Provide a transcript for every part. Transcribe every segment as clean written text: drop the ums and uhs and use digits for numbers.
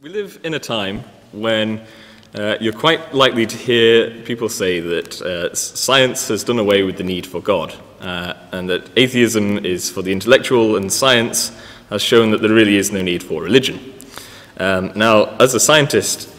We live in a time when you're quite likely to hear people say that science has done away with the need for God, and that atheism is for the intellectual and science has shown that there really is no need for religion. Now, as a scientist,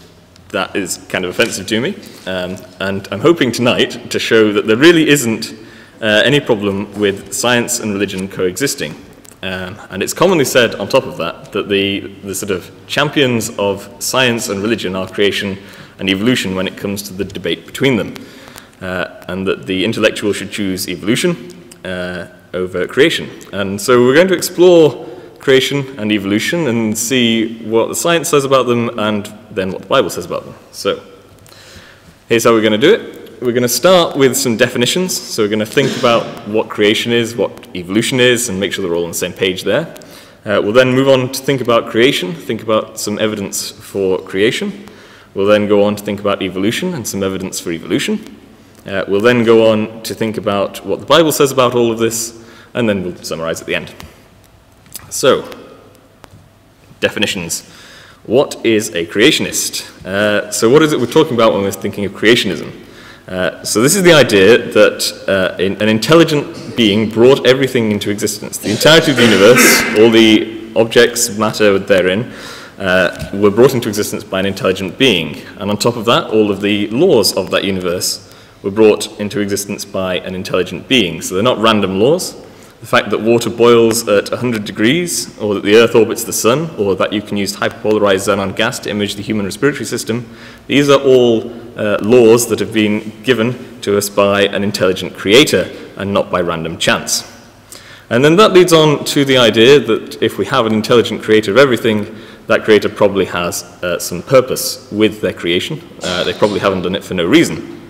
that is kind of offensive to me, and I'm hoping tonight to show that there really isn't any problem with science and religion coexisting. And it's commonly said on top of that that the sort of champions of science and religion are creation and evolution when it comes to the debate between them, and that the intellectual should choose evolution over creation. And so we're going to explore creation and evolution and see what the science says about them and then what the Bible says about them. So here's how we're going to do it. We're going to start with some definitions. So we're going to think about what creation is, what evolution is, and make sure they're all on the same page there. We'll then move on to think about creation, think about some evidence for creation. We'll then go on to think about evolution and some evidence for evolution. We'll then go on to think about what the Bible says about all of this, and then we'll summarize at the end. So, definitions. What is a creationist? So what is it we're talking about when we're thinking of creationism? So this is the idea that an intelligent being brought everything into existence. The entirety of the universe, all the objects, matter therein, were brought into existence by an intelligent being. And on top of that, all of the laws of that universe were brought into existence by an intelligent being. So they're not random laws. The fact that water boils at 100 degrees, or that the Earth orbits the Sun, or that you can use hyperpolarized xenon gas to image the human respiratory system, these are all laws that have been given to us by an intelligent creator and not by random chance. And then that leads on to the idea that if we have an intelligent creator of everything, that creator probably has some purpose with their creation. They probably haven't done it for no reason.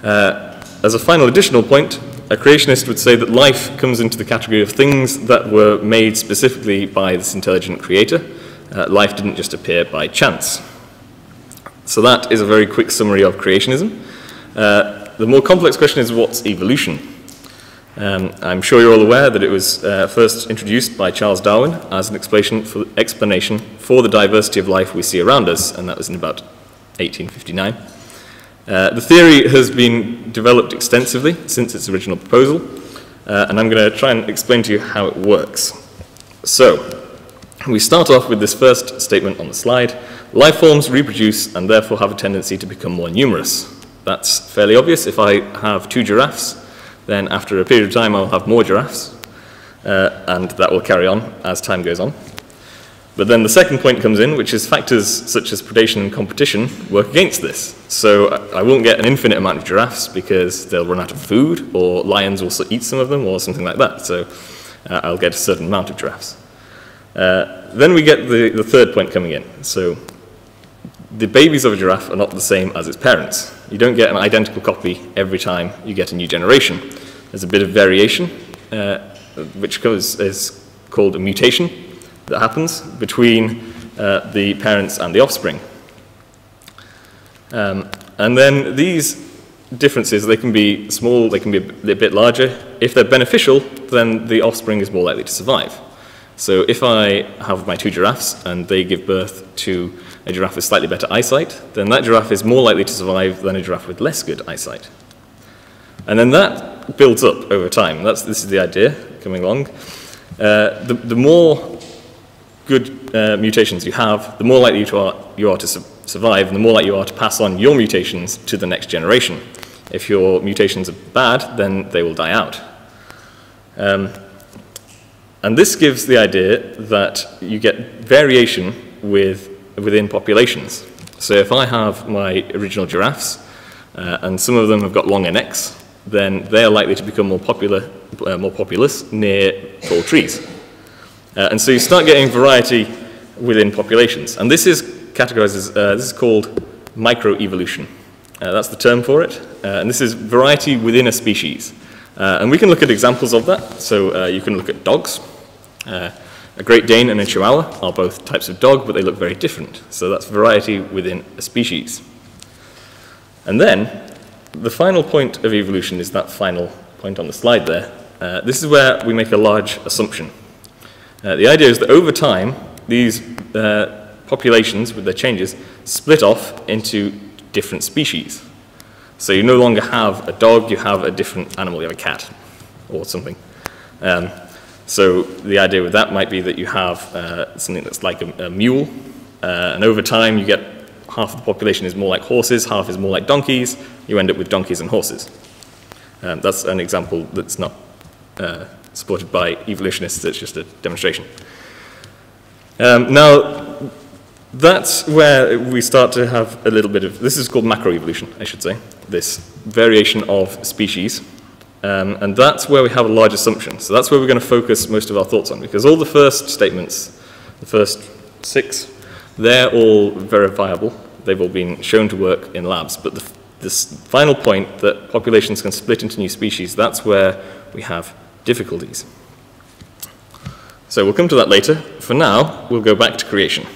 As a final additional point, a creationist would say that life comes into the category of things that were made specifically by this intelligent creator. Life didn't just appear by chance. So that is a very quick summary of creationism. The more complex question is, what's evolution? I'm sure you're all aware that it was first introduced by Charles Darwin as an explanation for the diversity of life we see around us, and that was in about 1859. The theory has been developed extensively since its original proposal, and I'm going to try and explain to you how it works. So, we start off with this first statement on the slide. Life forms reproduce and therefore have a tendency to become more numerous. That's fairly obvious. If I have 2 giraffes, then after a period of time I'll have more giraffes, and that will carry on as time goes on. But then the second point comes in, which is factors such as predation and competition work against this. So I won't get an infinite amount of giraffes because they'll run out of food, or lions will eat some of them, or something like that. So I'll get a certain amount of giraffes. Then we get the third point coming in. So the babies of a giraffe are not the same as its parents. You don't get an identical copy every time you get a new generation. There's a bit of variation, which is called a mutation, that happens between the parents and the offspring. And then these differences, they can be small, they can be a bit larger. If they're beneficial, then the offspring is more likely to survive. So if I have my 2 giraffes and they give birth to a giraffe with slightly better eyesight, then that giraffe is more likely to survive than a giraffe with less good eyesight. And then that builds up over time. This is the idea coming along. The more good mutations you have, the more likely you are to survive, and the more likely you are to pass on your mutations to the next generation. If your mutations are bad, then they will die out. And this gives the idea that you get variation within populations. So if I have my original giraffes, and some of them have got longer necks, then they are likely to become more populous near tall trees. And so you start getting variety within populations. And this is categorized as, this is called microevolution. That's the term for it. And this is variety within a species. And we can look at examples of that. So you can look at dogs. A Great Dane and a Chihuahua are both types of dog, but they look very different. So that's variety within a species. And then the final point of evolution is that final point on the slide there. This is where we make a large assumption. The idea is that over time, these populations, with their changes, split off into different species. So you no longer have a dog, you have a different animal, you have a cat or something. So the idea with that might be that you have something that's like a mule, and over time you get half of the population is more like horses, half is more like donkeys, you end up with donkeys and horses. That's an example that's not supported by evolutionists, it's just a demonstration. Now, that's where we start to have a little bit of, this is called macroevolution, I should say, this variation of species. And that's where we have a large assumption. So that's where we're going to focus most of our thoughts on, because all the first statements, the first 6, they're all verifiable. They've all been shown to work in labs. But this final point, that populations can split into new species, that's where we have difficulties. So we'll come to that later. For now, we'll go back to creation.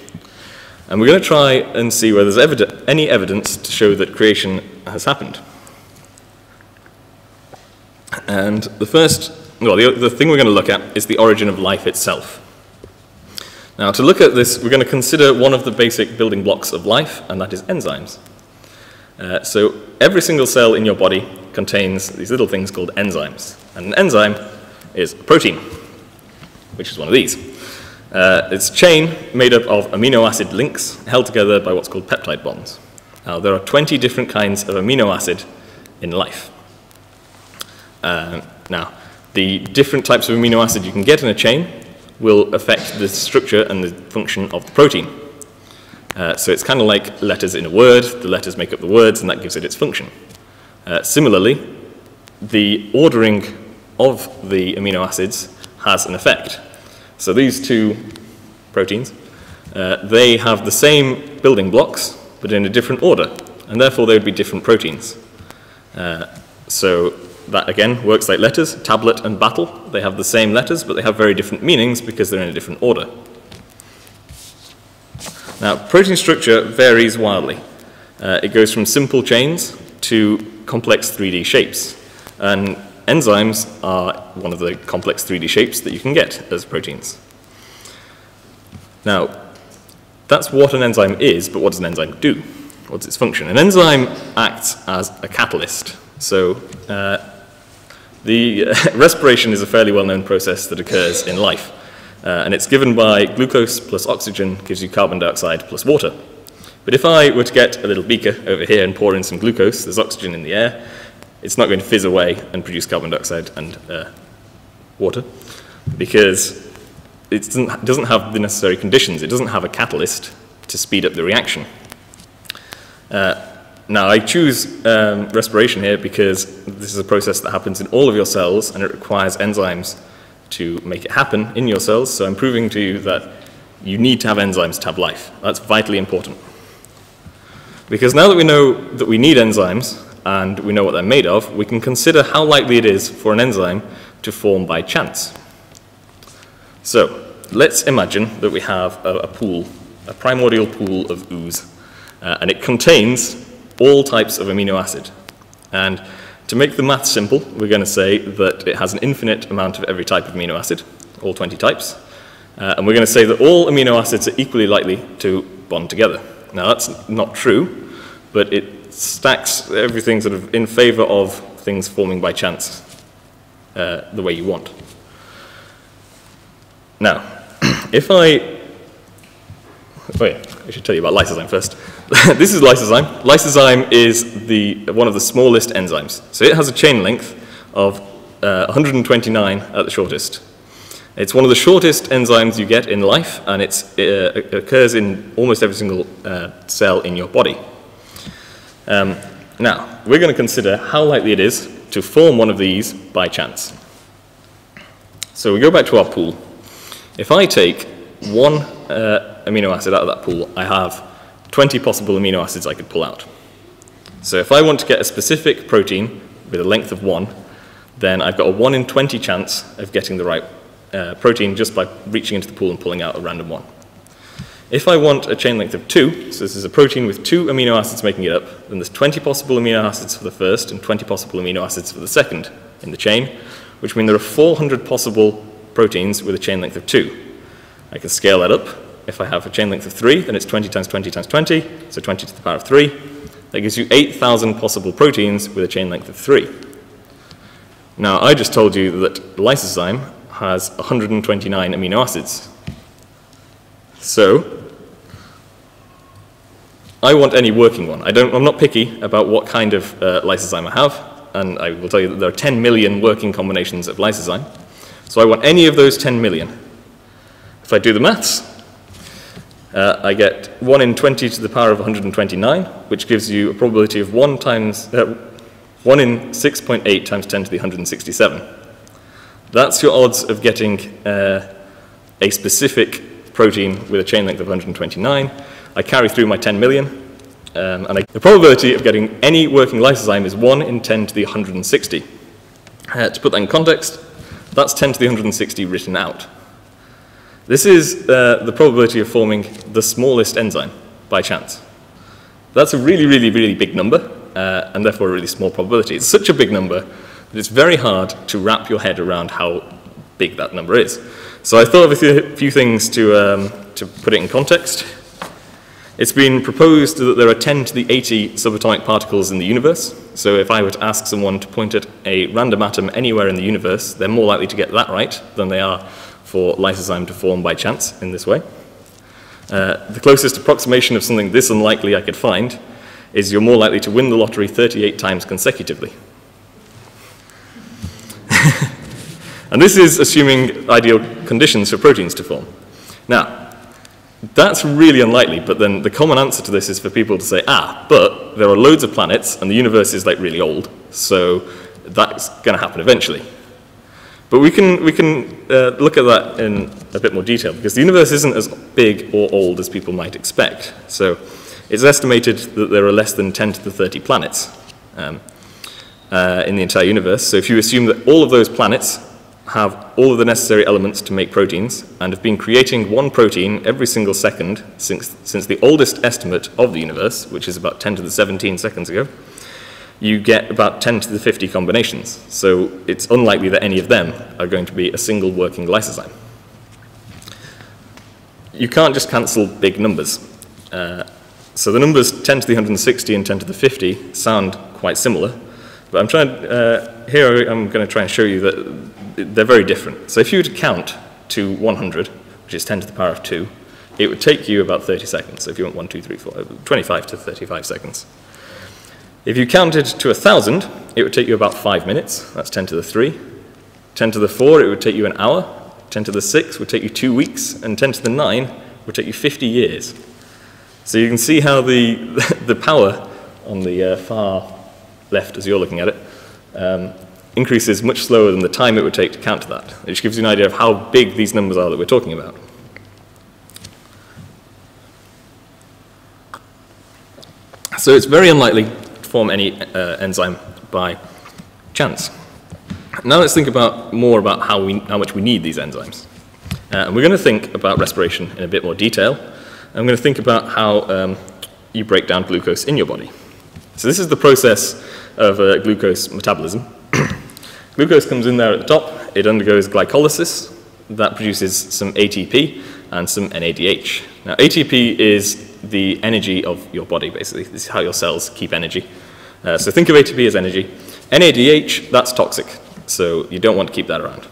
And we're going to try and see whether there's any evidence to show that creation has happened. And the first, well, the thing we're going to look at is the origin of life itself. Now, to look at this, we're going to consider one of the basic building blocks of life, and that is enzymes. So every single cell in your body contains these little things called enzymes. And an enzyme is a protein, which is one of these. It's a chain made up of amino acid links held together by what's called peptide bonds. Now, there are 20 different kinds of amino acid in life. Now, the different types of amino acid you can get in a chain will affect the structure and the function of the protein. So it's kind of like letters in a word. The letters make up the words, and that gives it its function. Similarly, the ordering of the amino acids has an effect. So these two proteins, they have the same building blocks, but in a different order, and therefore they would be different proteins. So that, again, works like letters. Tablet and battle, they have the same letters, but they have very different meanings because they're in a different order. Now, protein structure varies wildly. It goes from simple chains to complex 3D shapes. And enzymes are one of the complex 3D shapes that you can get as proteins. Now, that's what an enzyme is, but what does an enzyme do? What's its function? An enzyme acts as a catalyst. So the respiration is a fairly well-known process that occurs in life. And it's given by glucose plus oxygen gives you carbon dioxide plus water. But if I were to get a little beaker over here and pour in some glucose, there's oxygen in the air, it's not going to fizz away and produce carbon dioxide and water, because it doesn't have the necessary conditions. It doesn't have a catalyst to speed up the reaction. Now, I choose respiration here because this is a process that happens in all of your cells, and it requires enzymes to make it happen in your cells. So I'm proving to you that you need to have enzymes to have life. That's vitally important. Because now that we know that we need enzymes, and we know what they're made of, we can consider how likely it is for an enzyme to form by chance. So let's imagine that we have a pool, a primordial pool of ooze, and it contains all types of amino acid. And to make the math simple, we're going to say that it has an infinite amount of every type of amino acid, all 20 types, and we're going to say that all amino acids are equally likely to bond together. Now, that's not true, but it stacks everything sort of in favor of things forming by chance the way you want. Now, if I should tell you about lysozyme first. This is lysozyme. Lysozyme is one of the smallest enzymes. So it has a chain length of 129 at the shortest. It's one of the shortest enzymes you get in life, and it occurs in almost every single cell in your body. Now, we're going to consider how likely it is to form one of these by chance. So we go back to our pool. If I take one amino acid out of that pool, I have 20 possible amino acids I could pull out. So if I want to get a specific protein with a length of 1, then I've got a 1 in 20 chance of getting the right protein just by reaching into the pool and pulling out a random one. If I want a chain length of 2, so this is a protein with 2 amino acids making it up, then there's 20 possible amino acids for the first and 20 possible amino acids for the second in the chain, which means there are 400 possible proteins with a chain length of 2. I can scale that up if I have a chain length of 3, then it's 20 times 20 times 20, so 20 to the power of 3. That gives you 8,000 possible proteins with a chain length of 3. Now, I just told you that lysozyme has 129 amino acids. So, I want any working one. I'm not picky about what kind of lysozyme I have, and I will tell you that there are 10 million working combinations of lysozyme. So I want any of those 10 million. If I do the maths, I get 1 in 20 to the power of 129, which gives you a probability of 1 in 6.8 times 10 to the 167. That's your odds of getting a specific protein with a chain length of 129. I carry through my 10 million, and the probability of getting any working lysozyme is 1 in 10 to the 160. To put that in context, that's 10 to the 160 written out. This is the probability of forming the smallest enzyme by chance. That's a really, really, really big number, and therefore a really small probability. It's such a big number that it's very hard to wrap your head around how big that number is. So I thought of a few things to put it in context. It's been proposed that there are 10 to the 80 subatomic particles in the universe. So if I were to ask someone to point at a random atom anywhere in the universe, they're more likely to get that right than they are for lysozyme to form by chance in this way. The closest approximation of something this unlikely I could find is you're more likely to win the lottery 38 times consecutively. And this is assuming ideal conditions for proteins to form. Now, that's really unlikely, but then the common answer to this is for people to say, but there are loads of planets and the universe is like really old, so that's going to happen eventually. But we can look at that in a bit more detail, because the universe isn't as big or old as people might expect. So it's estimated that there are less than 10 to the 30 planets in the entire universe. So if you assume that all of those planets have all of the necessary elements to make proteins and have been creating one protein every single second since the oldest estimate of the universe, which is about 10 to the 17 seconds ago, you get about 10 to the 50 combinations. So it's unlikely that any of them are going to be a single working lysozyme. You can't just cancel big numbers. So the numbers 10 to the 160 and 10 to the 50 sound quite similar, but here I'm going to try and show you that they're very different. So if you were to count to 100, which is 10 to the power of 2, it would take you about 30 seconds. So if you want 1, 2, 3, 4, 25 to 35 seconds. If you counted to 1,000, it would take you about 5 minutes. That's 10 to the 3. 10 to the 4, it would take you an hour. 10 to the 6 would take you 2 weeks. And 10 to the 9 would take you 50 years. So you can see how the power on the far left, as you're looking at it, increases much slower than the time it would take to count to that, which gives you an idea of how big these numbers are that we're talking about. So it's very unlikely to form any enzyme by chance. Now let's think more about how much we need these enzymes. And we're going to think about respiration in a bit more detail. I'm going to think about how you break down glucose in your body. So this is the process of glucose metabolism. Glucose comes in there at the top, it undergoes glycolysis, that produces some ATP and some NADH. Now ATP is the energy of your body, basically. This is how your cells keep energy. So think of ATP as energy. NADH, that's toxic, so you don't want to keep that around.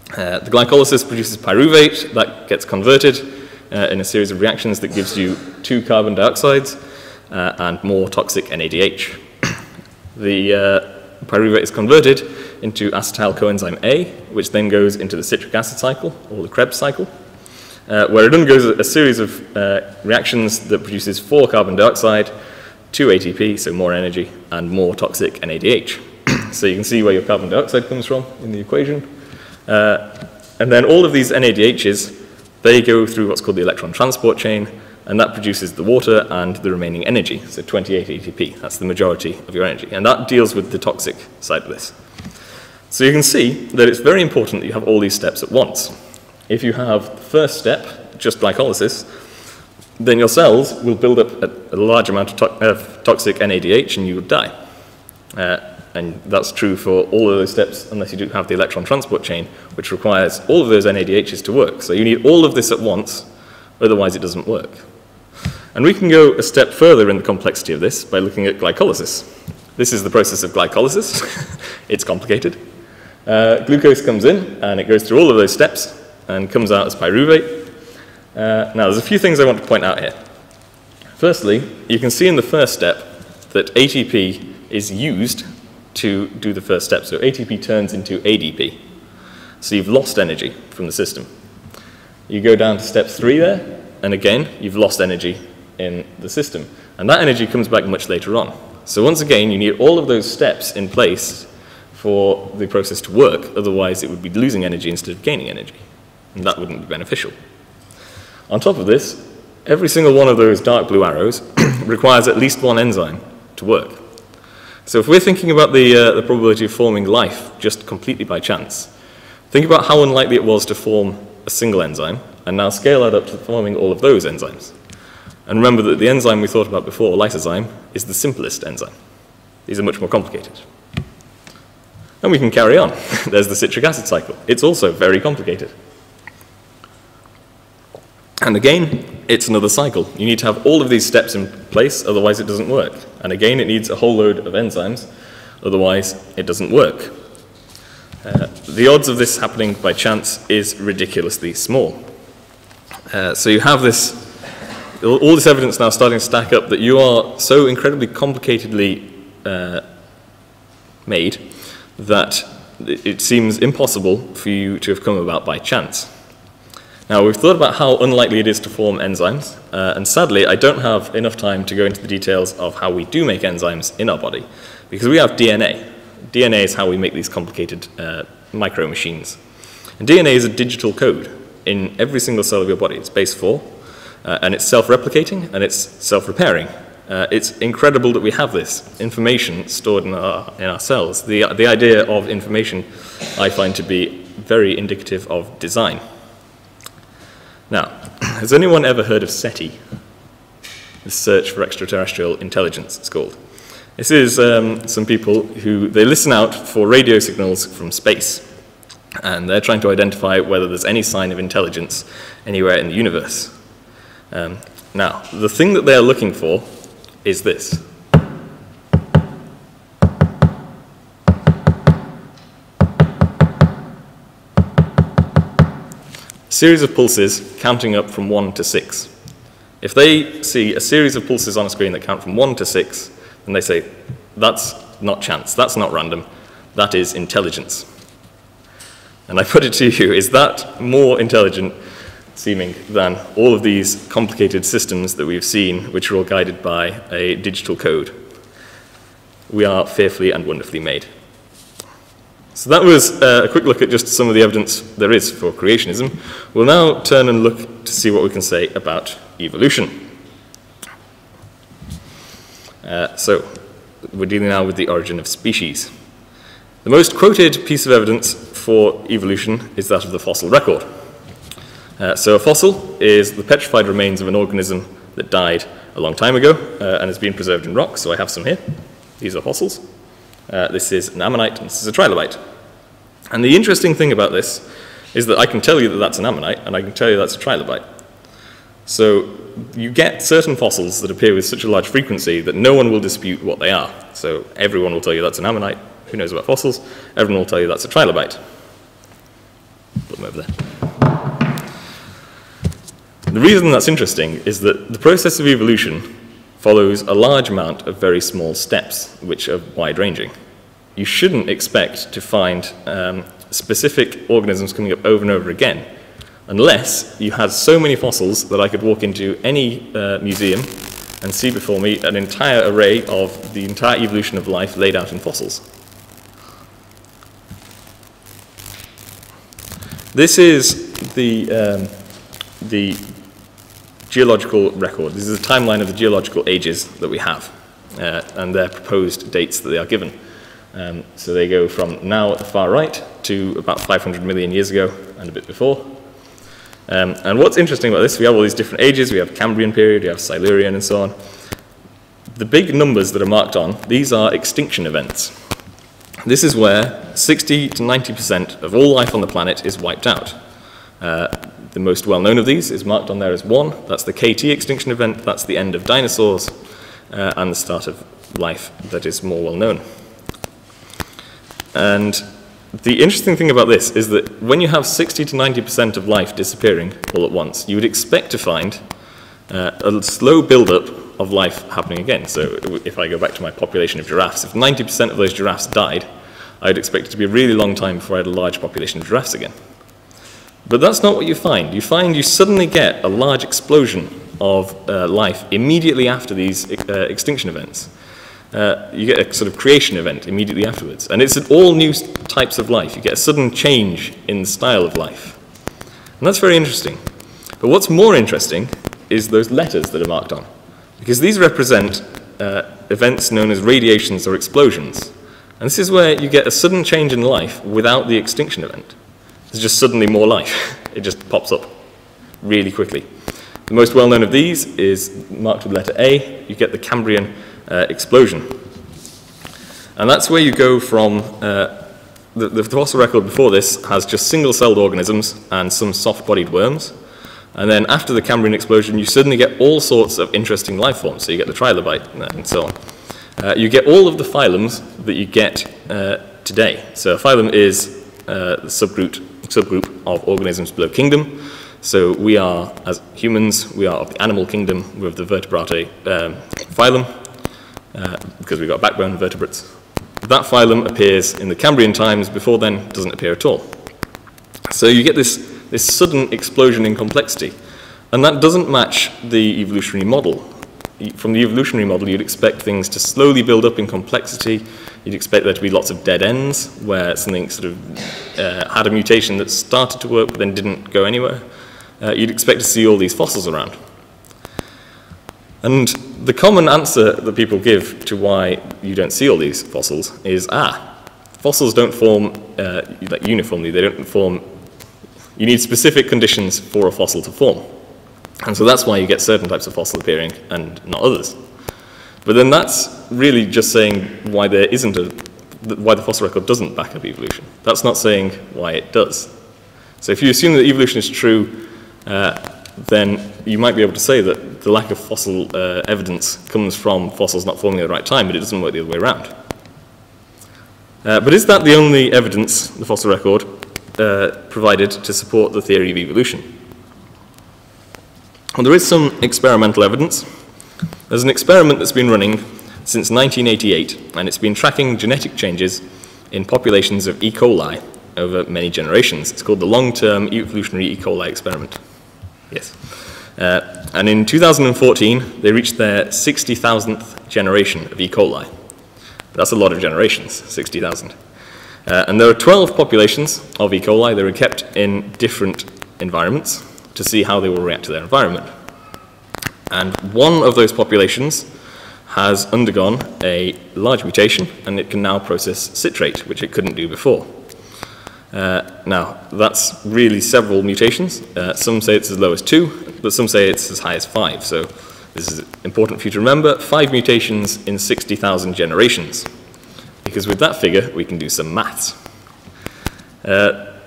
The glycolysis produces pyruvate, that gets converted in a series of reactions that gives you 2 carbon dioxides and more toxic NADH. The pyruvate is converted into acetyl coenzyme A, which then goes into the citric acid cycle, or the Krebs cycle, where it undergoes a series of reactions that produces 4 carbon dioxide, 2 ATP, so more energy, and more toxic NADH. So you can see where your carbon dioxide comes from in the equation. And then all of these NADHs, they go through what's called the electron transport chain, and that produces the water and the remaining energy, so 28 ATP. That's the majority of your energy. And that deals with the toxic side of this. So you can see that it's very important that you have all these steps at once. If you have the first step, just glycolysis, then your cells will build up a large amount of toxic NADH and you will die. And that's true for all of those steps unless you do have the electron transport chain, which requires all of those NADHs to work. So you need all of this at once, otherwise it doesn't work. And we can go a step further in the complexity of this by looking at glycolysis. This is the process of glycolysis. It's complicated. Glucose comes in, and it goes through all of those steps and comes out as pyruvate. Now, there's a few things I want to point out here. Firstly, you can see in the first step that ATP is used to do the first step. So ATP turns into ADP. So you've lost energy from the system. You go down to step 3 there, and again, you've lost energy in the system. And that energy comes back much later on. So once again, you need all of those steps in place for the process to work. Otherwise, it would be losing energy instead of gaining energy. And that wouldn't be beneficial. On top of this, every single one of those dark blue arrows requires at least one enzyme to work. So if we're thinking about the probability of forming life just completely by chance, think about how unlikely it was to form a single enzyme, and now scale that up to forming all of those enzymes. And remember that the enzyme we thought about before, lysozyme, is the simplest enzyme. These are much more complicated. And we can carry on. There's the citric acid cycle. It's also very complicated. And again, it's another cycle. You need to have all of these steps in place, otherwise it doesn't work. And again, it needs a whole load of enzymes, otherwise it doesn't work. The odds of this happening by chance is ridiculously small. So you have all this evidence now starting to stack up that you are so incredibly complicatedly made that it seems impossible for you to have come about by chance. Now, we've thought about how unlikely it is to form enzymes, and sadly, I don't have enough time to go into the details of how we do make enzymes in our body, because we have DNA. DNA is how we make these complicated micro machines. And DNA is a digital code in every single cell of your body. It's base 4, and it's self-replicating, and it's self-repairing. It's incredible that we have this information stored in our cells. The idea of information I find to be very indicative of design. Now, has anyone ever heard of SETI? The Search for Extraterrestrial Intelligence, it's called. This is some people who, they listen out for radio signals from space, and they're trying to identify whether there's any sign of intelligence anywhere in the universe. Now, the thing that they're looking for is this. Series of pulses counting up from 1 to 6. If they see a series of pulses on a screen that count from 1 to 6, then they say, that's not chance, that's not random, that is intelligence. And I put it to you, is that more intelligent seeming than all of these complicated systems that we've seen, which are all guided by a digital code? We are fearfully and wonderfully made. So that was a quick look at just some of the evidence there is for creationism. We'll now turn and look to see what we can say about evolution. So we're dealing now with the origin of species. The most quoted piece of evidence for evolution is that of the fossil record. So a fossil is the petrified remains of an organism that died a long time ago and has been preserved in rock. So I have some here. These are fossils. This is an ammonite, and this is a trilobite. And the interesting thing about this is that I can tell you that that's an ammonite, and I can tell you that's a trilobite. So you get certain fossils that appear with such a large frequency that no one will dispute what they are. So everyone will tell you that's an ammonite. Who knows about fossils? Everyone will tell you that's a trilobite. Put them over there. The reason that's interesting is that the process of evolution follows a large amount of very small steps, which are wide-ranging. You shouldn't expect to find specific organisms coming up over and over again, unless you had so many fossils that I could walk into any museum and see before me an entire array of the entire evolution of life laid out in fossils. This is the geological record. This is a timeline of the geological ages that we have, and their proposed dates that they are given. So they go from now at the far right to about 500 million years ago and a bit before. And what's interesting about this, we have all these different ages. We have Cambrian period, we have Silurian, and so on. The big numbers that are marked on, these are extinction events. This is where 60 to 90% of all life on the planet is wiped out. The most well-known of these is marked on there as 1. That's the KT extinction event. That's the end of dinosaurs and the start of life that is more well-known. And the interesting thing about this is that when you have 60 to 90% of life disappearing all at once, you would expect to find a slow build-up of life happening again. So if I go back to my population of giraffes, if 90% of those giraffes died, I'd expect it to be a really long time before I had a large population of giraffes again. But that's not what you find. You find you suddenly get a large explosion of life immediately after these extinction events. You get a sort of creation event immediately afterwards. And it's all new types of life. You get a sudden change in the style of life. And that's very interesting. But what's more interesting is those letters that are marked on. Because these represent events known as radiations or explosions. And this is where you get a sudden change in life without the extinction event. There's just suddenly more life. It just pops up really quickly. The most well-known of these is marked with letter A. You get the Cambrian explosion. And that's where you go from, the fossil record before this has just single-celled organisms and some soft-bodied worms. And then after the Cambrian explosion, you suddenly get all sorts of interesting life forms. So you get the trilobite and so on. You get all of the phylums that you get today. So a phylum is the subgroup of organisms below kingdom. So we are, as humans, we are of the animal kingdom. We're of the vertebrate phylum, because we've got backbone vertebrates. That phylum appears in the Cambrian times. Before then, it doesn't appear at all. So you get this sudden explosion in complexity. And that doesn't match the evolutionary model. From the evolutionary model, you'd expect things to slowly build up in complexity. You'd expect there to be lots of dead ends, where something sort of had a mutation that started to work but then didn't go anywhere. You'd expect to see all these fossils around. And the common answer that people give to why you don't see all these fossils is, fossils don't form like uniformly. They don't form. You need specific conditions for a fossil to form. And so that's why you get certain types of fossil appearing and not others. But then that's really just saying why there isn't why the fossil record doesn't back up evolution. That's not saying why it does. So if you assume that evolution is true, then you might be able to say that the lack of fossil evidence comes from fossils not forming at the right time, but it doesn't work the other way around. But is that the only evidence the fossil record provided to support the theory of evolution? Well, there is some experimental evidence. There's an experiment that's been running since 1988, and it's been tracking genetic changes in populations of E. coli over many generations. It's called the long-term evolutionary E. coli experiment. Yes. And in 2014, they reached their 60,000th generation of E. coli. That's a lot of generations, 60,000. And there are 12 populations of E. coli. They were kept in different environments to see how they will react to their environment. And one of those populations has undergone a large mutation, and it can now process citrate, which it couldn't do before. Now, that's really several mutations. Some say it's as low as 2, but some say it's as high as 5. So this is important for you to remember, 5 mutations in 60,000 generations. Because with that figure, we can do some maths.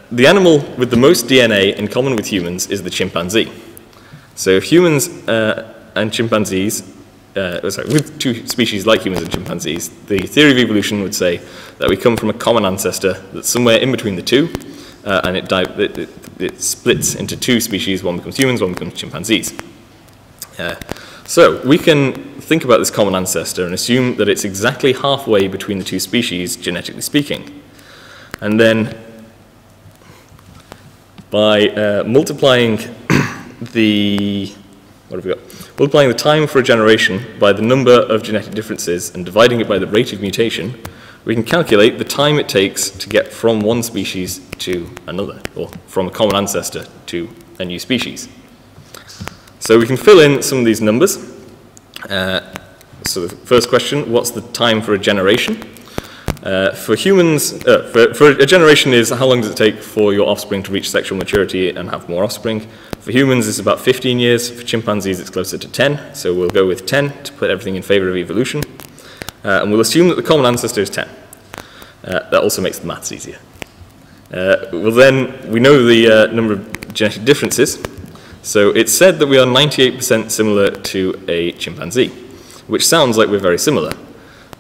The animal with the most DNA in common with humans is the chimpanzee. So if humans and chimpanzees, with two species like humans and chimpanzees, the theory of evolution would say that we come from a common ancestor that's somewhere in between the two, and it splits into 2 species. One becomes humans, one becomes chimpanzees. So we can think about this common ancestor and assume that it's exactly halfway between the 2 species, genetically speaking. And then by multiplying multiplying the time for a generation by the number of genetic differences and dividing it by the rate of mutation, we can calculate the time it takes to get from one species to another, or from a common ancestor to a new species. So we can fill in some of these numbers. So the first question, what's the time for a generation? For humans, for a generation is how long does it take for your offspring to reach sexual maturity and have more offspring. For humans, it's about 15 years. For chimpanzees, it's closer to 10. So we'll go with 10 to put everything in favor of evolution. And we'll assume that the common ancestor is 10. That also makes the maths easier. We know the number of genetic differences. So it's said that we are 98% similar to a chimpanzee, which sounds like we're very similar,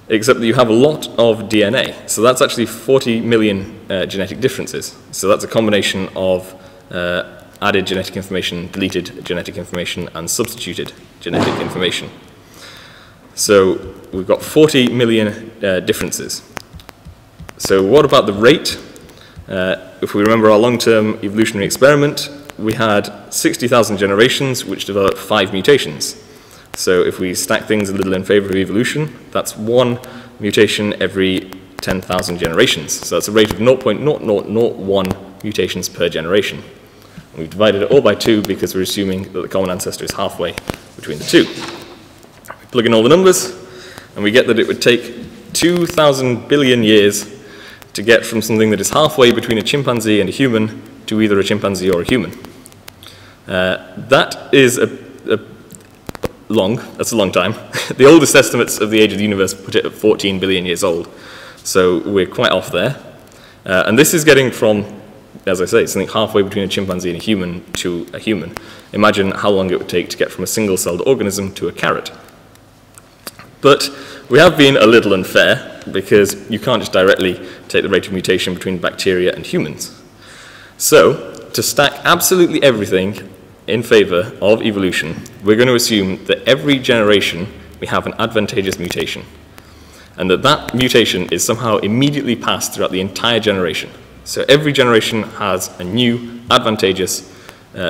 except that you have a lot of DNA. So that's actually 40 million genetic differences. So that's a combination of added genetic information, deleted genetic information, and substituted genetic information. So we've got 40 million differences. So what about the rate? If we remember our long-term evolutionary experiment, we had 60,000 generations which developed 5 mutations. So if we stack things a little in favor of evolution, that's 1 mutation every 10,000 generations. So that's a rate of 0.0001 mutations per generation. And we've divided it all by 2 because we're assuming that the common ancestor is halfway between the two. We plug in all the numbers, and we get that it would take 2,000 billion years to get from something that is halfway between a chimpanzee and a human to either a chimpanzee or a human. That is that's a long time. The oldest estimates of the age of the universe put it at 14 billion years old. So we're quite off there. And this is getting from, as I say, something halfway between a chimpanzee and a human to a human. Imagine how long it would take to get from a single-celled organism to a carrot. But we have been a little unfair, because you can't just directly take the rate of mutation between bacteria and humans. So, to stack absolutely everything in favor of evolution, we're going to assume that every generation we have an advantageous mutation, and that mutation is somehow immediately passed throughout the entire generation. So every generation has a new advantageous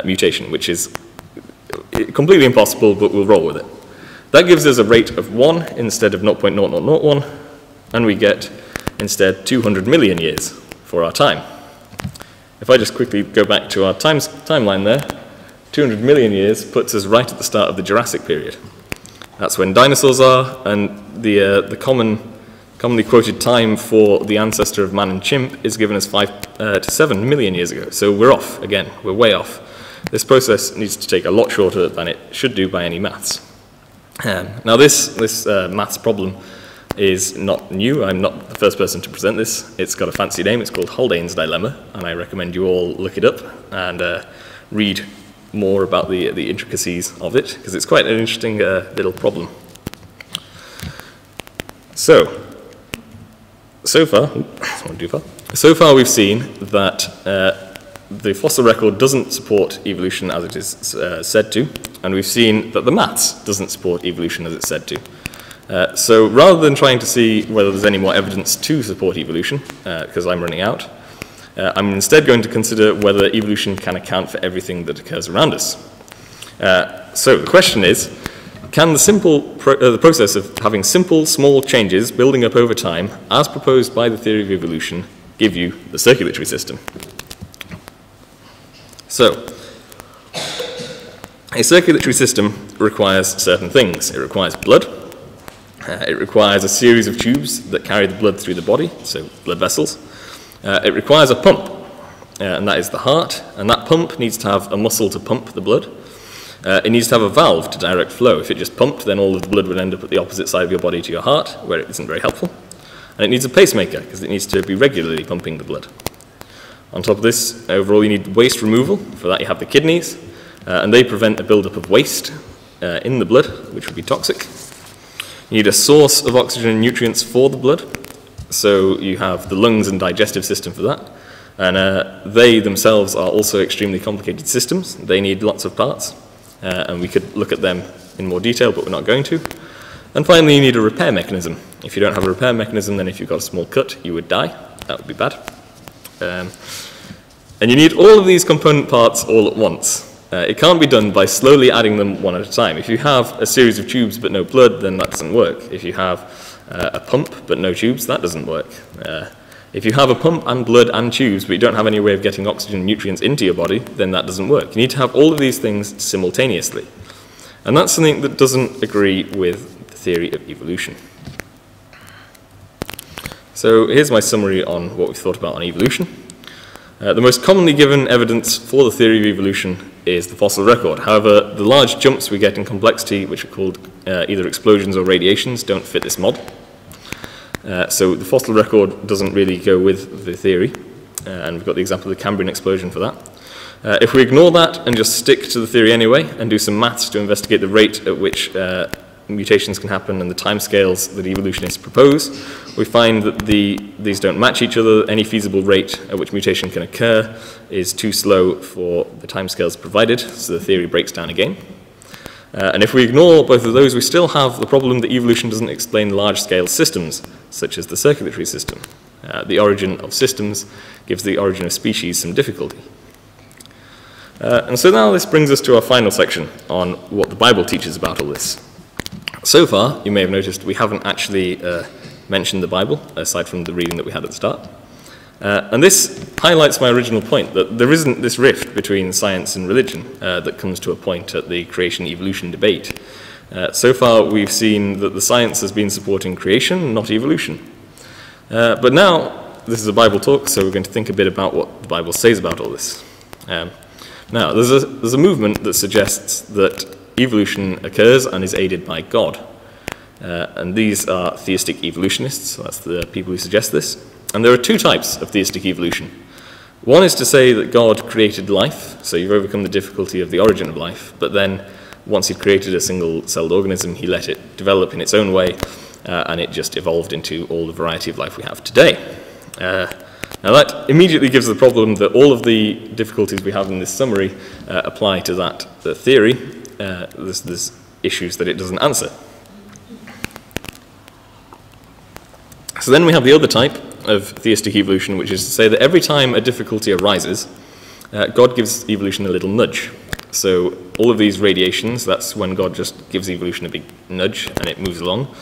mutation, which is completely impossible, but we'll roll with it. That gives us a rate of 1 instead of 0.0001, and we get instead 200 million years for our time. If I just quickly go back to our timeline there, 200 million years puts us right at the start of the Jurassic period. That's when dinosaurs are, and the commonly quoted time for the ancestor of man and chimp is given as 5 to 7 million years ago. So we're off again, we're way off. This process needs to take a lot shorter than it should do by any maths. Now this maths problem is not new. I'm not the first person to present this. It's got a fancy name. It's called Haldane's dilemma, and I recommend you all look it up and read more about the intricacies of it, because it's quite an interesting little problem. So far we've seen that the fossil record doesn't support evolution as it is said to, and we've seen that the maths doesn't support evolution as it's said to. So rather than trying to see whether there's any more evidence to support evolution, because I'm running out, I'm instead going to consider whether evolution can account for everything that occurs around us. So the question is, can the process of having simple, small changes building up over time, as proposed by the theory of evolution, give you the circulatory system? So, a circulatory system requires certain things. It requires blood. It requires a series of tubes that carry the blood through the body, so blood vessels. It requires a pump, and that is the heart, and that pump needs to have a muscle to pump the blood. It needs to have a valve to direct flow. If it just pumped, then all of the blood would end up at the opposite side of your body to your heart, where it isn't very helpful. And it needs a pacemaker, because it needs to be regularly pumping the blood. On top of this, overall you need waste removal. For that you have the kidneys, and they prevent the buildup of waste in the blood, which would be toxic. You need a source of oxygen and nutrients for the blood, so you have the lungs and digestive system for that. And they themselves are also extremely complicated systems. They need lots of parts, and we could look at them in more detail, but we're not going to. And finally, you need a repair mechanism. If you don't have a repair mechanism, then if you've got a small cut, you would die. That would be bad. And you need all of these component parts all at once. It can't be done by slowly adding them one at a time. If you have a series of tubes but no blood, then that doesn't work. If you have a pump but no tubes, that doesn't work. If you have a pump and blood and tubes, but you don't have any way of getting oxygen and nutrients into your body, then that doesn't work. You need to have all of these things simultaneously. And that's something that doesn't agree with the theory of evolution. So here's my summary on what we've thought about on evolution. The most commonly given evidence for the theory of evolution is the fossil record. However, the large jumps we get in complexity, which are called either explosions or radiations, don't fit this model. So the fossil record doesn't really go with the theory, and we've got the example of the Cambrian explosion for that. If we ignore that and just stick to the theory anyway and do some maths to investigate the rate at which mutations can happen and the timescales that evolutionists propose, we find that these don't match each other. Any feasible rate at which mutation can occur is too slow for the timescales provided, so the theory breaks down again. And if we ignore both of those, we still have the problem that evolution doesn't explain large-scale systems, such as the circulatory system. The origin of systems gives the origin of species some difficulty. And so now this brings us to our final section on what the Bible teaches about all this. So far, you may have noticed we haven't actually mentioned the Bible, aside from the reading that we had at the start. And this highlights my original point, that there isn't this rift between science and religion that comes to a point at the creation-evolution debate. So far, we've seen that the science has been supporting creation, not evolution. But now, this is a Bible talk, so we're going to think a bit about what the Bible says about all this. Now, there's a movement that suggests that evolution occurs and is aided by God. And these are theistic evolutionists, so that's the people who suggest this. And there are two types of theistic evolution. One is to say that God created life, so you've overcome the difficulty of the origin of life, but then once he'd created a single-celled organism, he let it develop in its own way, and it just evolved into all the variety of life we have today. Now that immediately gives the problem that all of the difficulties we have in this summary apply to that theory. There's issues that it doesn't answer. So then we have the other type of theistic evolution, which is to say that every time a difficulty arises, God gives evolution a little nudge. So all of these radiations, that's when God just gives evolution a big nudge and it moves along.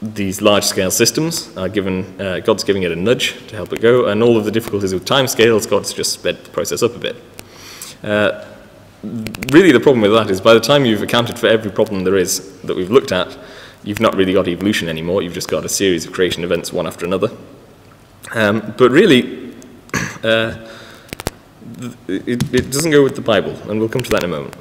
These large-scale systems are given, God's giving it a nudge to help it go, and all of the difficulties with timescales, God's just sped the process up a bit. Really the problem with that is by the time you've accounted for every problem there is that we've looked at, you've not really got evolution anymore, you've just got a series of creation events one after another. But really, it doesn't go with the Bible, and we'll come to that in a moment.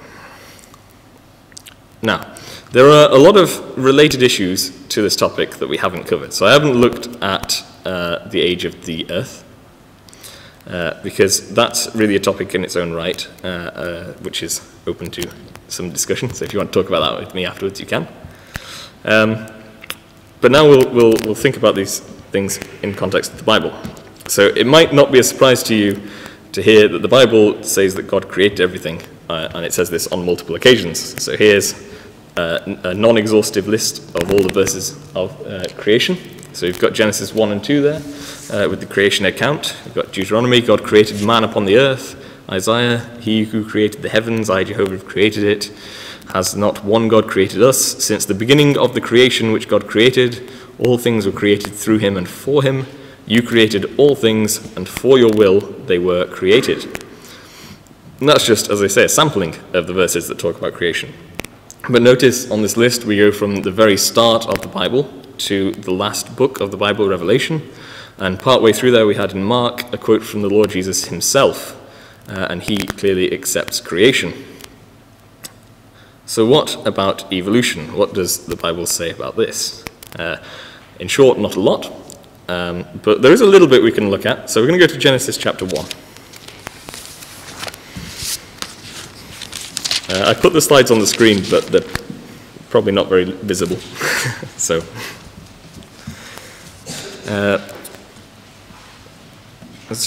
Now, there are a lot of related issues to this topic that we haven't covered. So I haven't looked at the age of the Earth, because that's really a topic in its own right, which is open to some discussion. So if you want to talk about that with me afterwards, you can. But now we'll think about these things in context of the Bible. So it might not be a surprise to you to hear that the Bible says that God created everything, and it says this on multiple occasions. So here's a non-exhaustive list of all the verses of creation. So you've got Genesis 1 and 2 there, with the creation account. You've got Deuteronomy, God created man upon the earth. Isaiah, he who created the heavens, I Jehovah have created it. Has not one God created us? Since the beginning of the creation which God created, all things were created through him and for him. You created all things, and for your will they were created. And that's just, as I say, a sampling of the verses that talk about creation. But notice on this list we go from the very start of the Bible to the last book of the Bible, Revelation. And partway through there we had in Mark a quote from the Lord Jesus himself, and he clearly accepts creation. So what about evolution? What does the Bible say about this? In short, not a lot, but there is a little bit we can look at. So we're going to go to Genesis chapter 1. I put the slides on the screen, but they're probably not very visible. So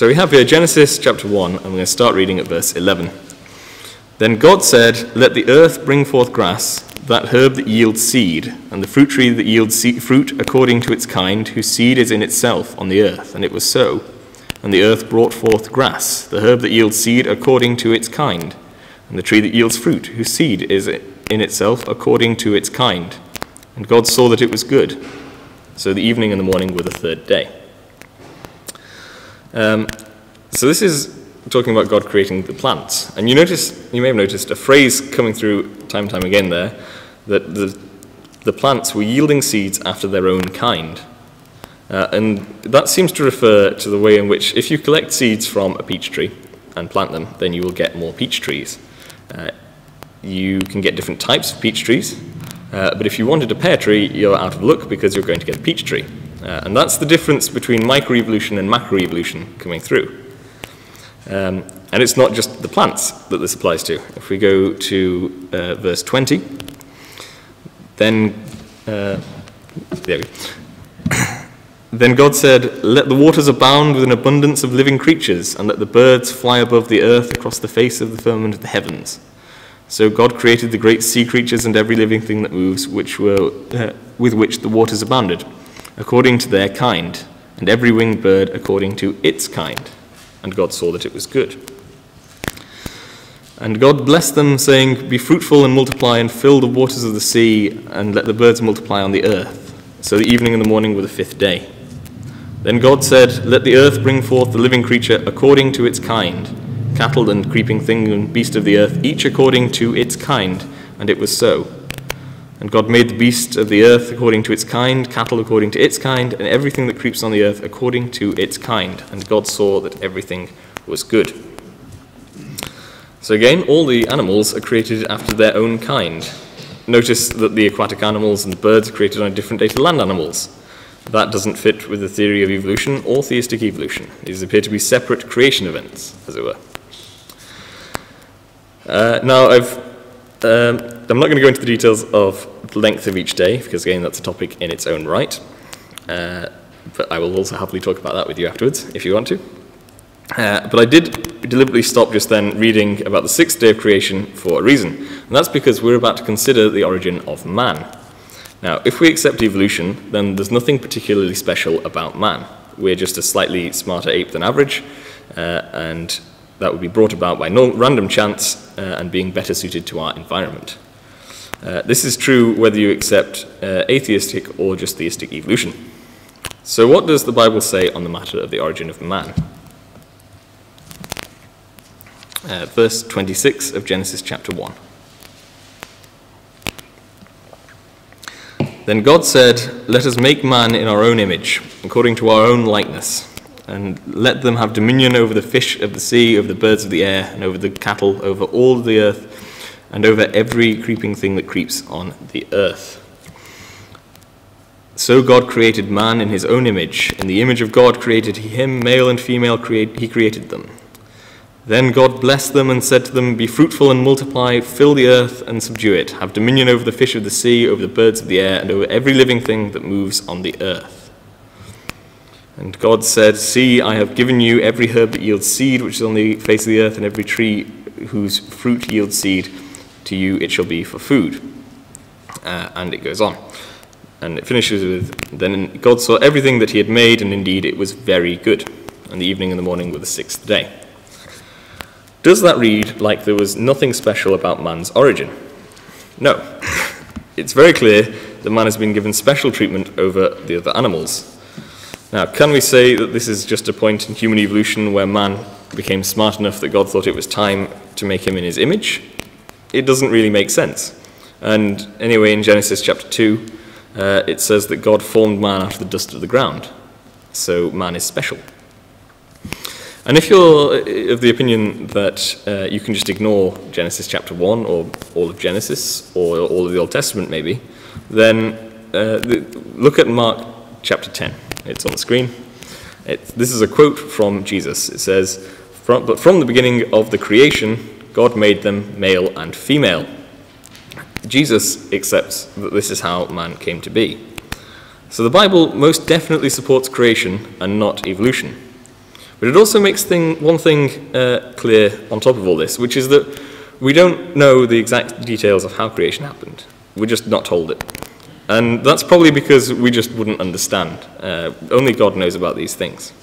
we have here Genesis chapter 1, and we're going to start reading at verse 11. Then God said, "Let the earth bring forth grass, that herb that yields seed, and the fruit tree that yields fruit according to its kind, whose seed is in itself on the earth. And it was so. And the earth brought forth grass, the herb that yields seed according to its kind, and the tree that yields fruit, whose seed is in itself according to its kind. And God saw that it was good. So the evening and the morning were the third day." So this is talking about God creating the plants. And you may have noticed a phrase coming through time and time again there, that the plants were yielding seeds after their own kind. And that seems to refer to the way in which if you collect seeds from a peach tree and plant them, then you will get more peach trees. You can get different types of peach trees, but if you wanted a pear tree, you're out of luck because you're going to get a peach tree. And that's the difference between microevolution and macroevolution coming through. And it's not just the plants that this applies to. If we go to verse 20, then, there we go. Then God said, "Let the waters abound with an abundance of living creatures, and let the birds fly above the earth across the face of the firmament of the heavens." So God created the great sea creatures and every living thing that moves, with which the waters abounded, according to their kind, and every winged bird according to its kind. And God saw that it was good. And God blessed them, saying, "Be fruitful and multiply, and fill the waters of the sea, and let the birds multiply on the earth." So the evening and the morning were the fifth day. Then God said, "Let the earth bring forth the living creature according to its kind, cattle and creeping thing and beast of the earth, each according to its kind." And it was so. And God made the beast of the earth according to its kind, cattle according to its kind, and everything that creeps on the earth according to its kind. And God saw that everything was good. So again, all the animals are created after their own kind. Notice that the aquatic animals and the birds are created on a different day to land animals. That doesn't fit with the theory of evolution or theistic evolution. These appear to be separate creation events, as it were. Now, I'm not going to go into the details of the length of each day, because again, that's a topic in its own right. But I will also happily talk about that with you afterwards, if you want to. But I did deliberately stop just then reading about the sixth day of creation for a reason. And that's because we're about to consider the origin of man. Now, if we accept evolution, then there's nothing particularly special about man. We're just a slightly smarter ape than average, and that would be brought about by random chance and being better suited to our environment. This is true whether you accept atheistic or just theistic evolution. So what does the Bible say on the matter of the origin of man? Verse 26 of Genesis chapter 1. Then God said, "Let us make man in our own image, according to our own likeness, and let them have dominion over the fish of the sea, over the birds of the air, and over the cattle, over all the earth, and over every creeping thing that creeps on the earth." So God created man in his own image. In the image of God created he him, male and female he created them. Then God blessed them and said to them, "Be fruitful and multiply, fill the earth and subdue it. Have dominion over the fish of the sea, over the birds of the air, and over every living thing that moves on the earth." And God said, "See, I have given you every herb that yields seed, which is on the face of the earth, and every tree whose fruit yields seed. To you it shall be for food." And it goes on. And it finishes with, "Then God saw everything that he had made, and indeed it was very good. And the evening and the morning were the sixth day." Does that read like there was nothing special about man's origin? No. It's very clear that man has been given special treatment over the other animals. Now, can we say that this is just a point in human evolution where man became smart enough that God thought it was time to make him in his image? It doesn't really make sense. And anyway, in Genesis chapter 2, it says that God formed man out of the dust of the ground. So man is special. And if you're of the opinion that you can just ignore Genesis chapter 1 or all of Genesis or all of the Old Testament maybe, then look at Mark chapter 10. It's on the screen. This is a quote from Jesus. It says, "But from the beginning of the creation, God made them male and female." Jesus accepts that this is how man came to be. So the Bible most definitely supports creation and not evolution. But it also makes one thing clear on top of all this, which is that we don't know the exact details of how creation happened. We're just not told it. And that's probably because we just wouldn't understand. Only God knows about these things.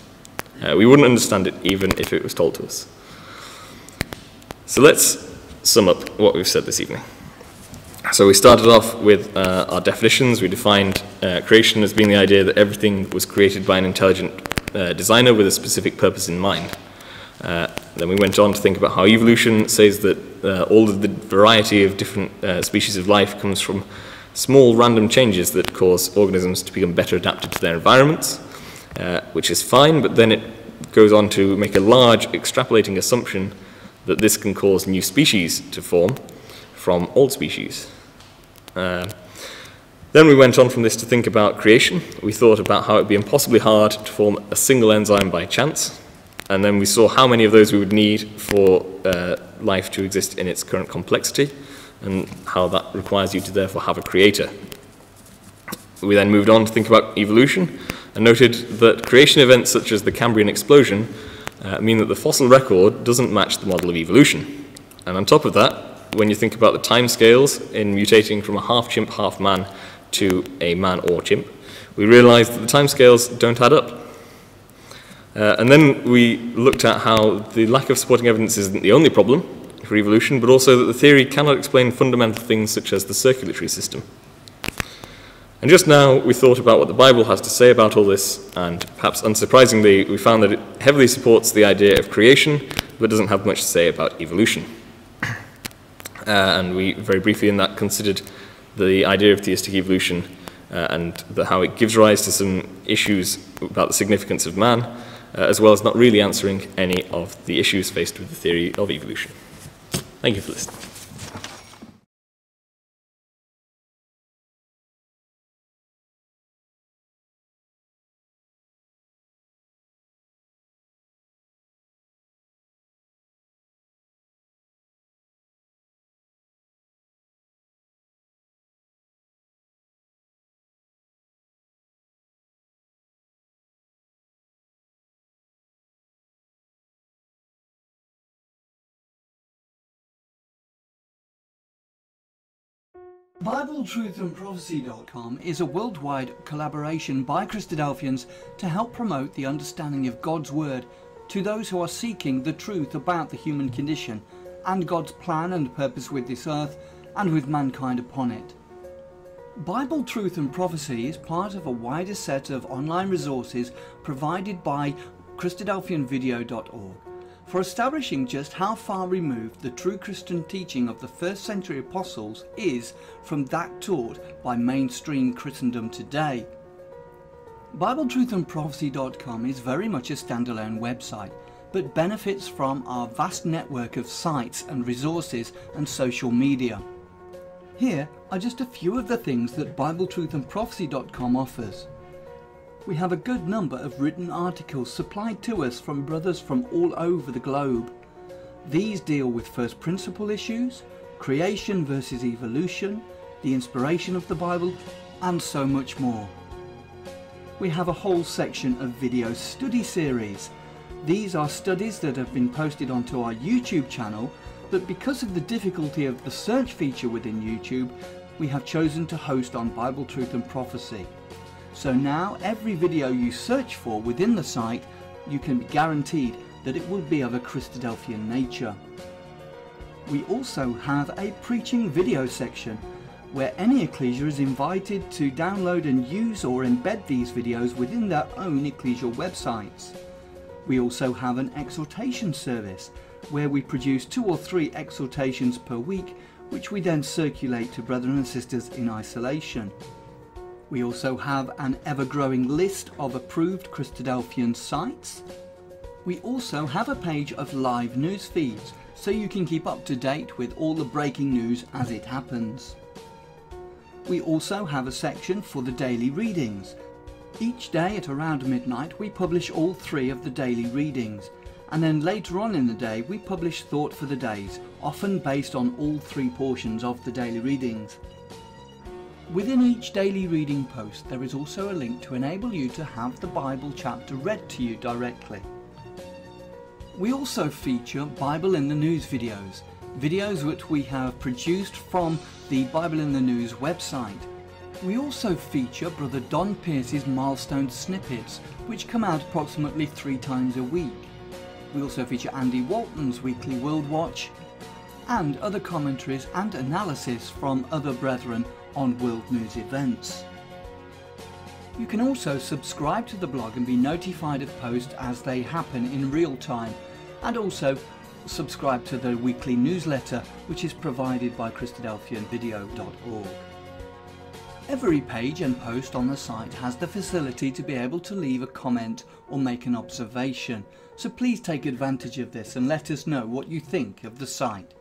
We wouldn't understand it even if it was told to us. So let's sum up what we've said this evening. So we started off with our definitions. We defined creation as being the idea that everything was created by an intelligent designer with a specific purpose in mind. Then we went on to think about how evolution says that all of the variety of different species of life comes from small random changes that cause organisms to become better adapted to their environments, which is fine, but then it goes on to make a large extrapolating assumption that this can cause new species to form from old species. Then we went on from this to think about creation. We thought about how it would be impossibly hard to form a single enzyme by chance. And then we saw how many of those we would need for life to exist in its current complexity, and how that requires you to therefore have a creator. We then moved on to think about evolution, and noted that creation events such as the Cambrian explosion mean that the fossil record doesn't match the model of evolution. And on top of that, when you think about the timescales in mutating from a half-chimp, half-man to a man or chimp, we realized that the timescales don't add up. And then we looked at how the lack of supporting evidence isn't the only problem for evolution, but also that the theory cannot explain fundamental things such as the circulatory system. And just now we thought about what the Bible has to say about all this, and perhaps unsurprisingly we found that it heavily supports the idea of creation, but doesn't have much to say about evolution. And we very briefly in that considered the idea of theistic evolution and how it gives rise to some issues about the significance of man, as well as not really answering any of the issues faced with the theory of evolution. Thank you for listening. BibleTruthAndProphecy.com is a worldwide collaboration by Christadelphians to help promote the understanding of God's Word to those who are seeking the truth about the human condition and God's plan and purpose with this earth and with mankind upon it. Bible Truth and Prophecy is part of a wider set of online resources provided by Christadelphianvideo.org for establishing just how far removed the true Christian teaching of the first century apostles is from that taught by mainstream Christendom today. BibleTruthAndProphecy.com is very much a standalone website, but benefits from our vast network of sites and resources and social media. Here are just a few of the things that BibleTruthAndProphecy.com offers. We have a good number of written articles supplied to us from brothers from all over the globe. These deal with first principle issues, creation versus evolution, the inspiration of the Bible, and so much more. We have a whole section of video study series. These are studies that have been posted onto our YouTube channel, but because of the difficulty of the search feature within YouTube, we have chosen to host on Bible Truth and Prophecy. So now every video you search for within the site, you can be guaranteed that it will be of a Christadelphian nature. We also have a preaching video section where any ecclesia is invited to download and use or embed these videos within their own ecclesial websites. We also have an exhortation service where we produce 2 or 3 exhortations per week, which we then circulate to brethren and sisters in isolation. We also have an ever-growing list of approved Christadelphian sites. We also have a page of live news feeds, so you can keep up to date with all the breaking news as it happens. We also have a section for the daily readings. Each day at around midnight we publish all 3 of the daily readings, and then later on in the day we publish thought for the days, often based on all 3 portions of the daily readings. Within each daily reading post there is also a link to enable you to have the Bible chapter read to you directly. We also feature Bible in the News videos, videos which we have produced from the Bible in the News website. We also feature Brother Don Pierce's milestone snippets, which come out approximately 3 times a week. We also feature Andy Walton's weekly World Watch, and other commentaries and analysis from other brethren on world news events. You can also subscribe to the blog and be notified of posts as they happen in real time, and also subscribe to the weekly newsletter which is provided by Christadelphianvideo.org. Every page and post on the site has the facility to be able to leave a comment or make an observation, so please take advantage of this and let us know what you think of the site.